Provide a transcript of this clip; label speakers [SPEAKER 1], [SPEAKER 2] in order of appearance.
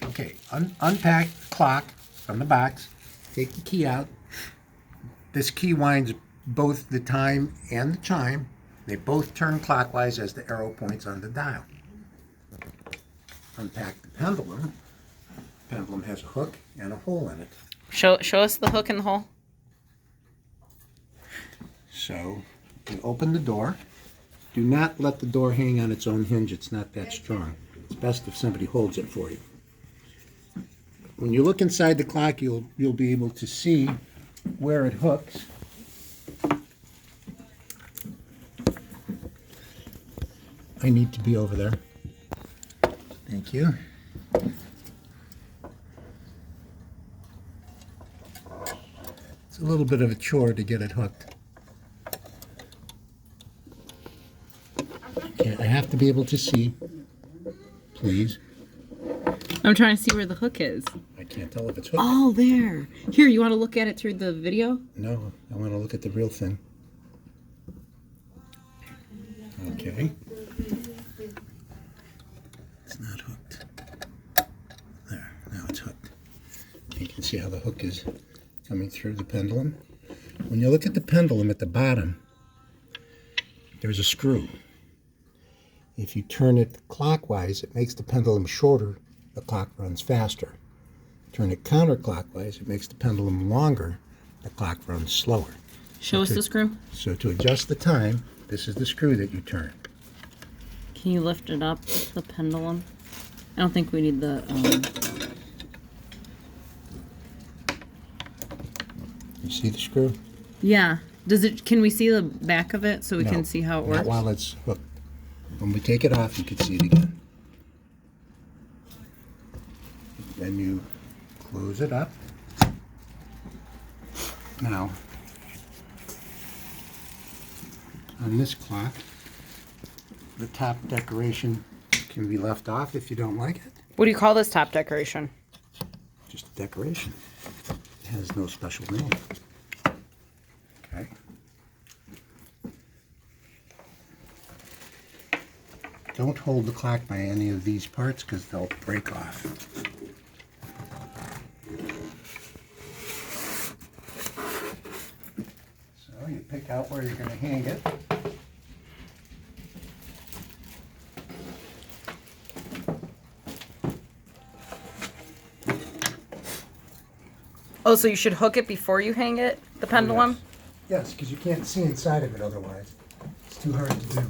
[SPEAKER 1] Okay, unpack the clock from the box. Take the key out. This key winds both the time and the chime. They both turn clockwise as the arrow points on the dial. Unpack the pendulum. The pendulum has a hook and a hole in it.
[SPEAKER 2] Show us the hook and the hole.
[SPEAKER 1] So you open the door. Do not let the door hang on its own hinge. It's not that strong. It's best if somebody holds it for you. When you look inside the clock, you'll be able to see where it hooks. I need to be over there. Thank you. It's a little bit of a chore to get it hooked. Okay, I have to be able to see. Please.
[SPEAKER 2] I'm trying to see where the hook is.
[SPEAKER 1] I can't tell if it's hooked.
[SPEAKER 2] Oh, there. Here, you want to look at it through the video?
[SPEAKER 1] No, I want to look at the real thing. Okay. It's not hooked. There, now it's hooked. You can see how the hook is coming through the pendulum. When you look at the pendulum at the bottom, there's a screw. If you turn it clockwise, it makes the pendulum shorter, the clock runs faster. Turn it counterclockwise, it makes the pendulum longer, the clock runs slower.
[SPEAKER 2] Show us the screw.
[SPEAKER 1] So to adjust the time, this is the screw that you turn.
[SPEAKER 2] Can you lift it up, the pendulum? I don't think we need the...
[SPEAKER 1] You see the screw?
[SPEAKER 2] Yeah. Can we see the back of it so we can see how it works?
[SPEAKER 1] Not while it's hooked. When we take it off, you can see it again. Then you close it up. Now, on this clock, the top decoration can be left off if you don't like it.
[SPEAKER 2] What do you call this top decoration?
[SPEAKER 1] Just a decoration. It has no special name. Okay. Don't hold the clock by any of these parts because they'll break off. So you pick out where you're going to hang it.
[SPEAKER 2] Oh, so you should hook it before you hang it, the pendulum?
[SPEAKER 1] Yes, because you can't see inside of it otherwise. It's too hard to do.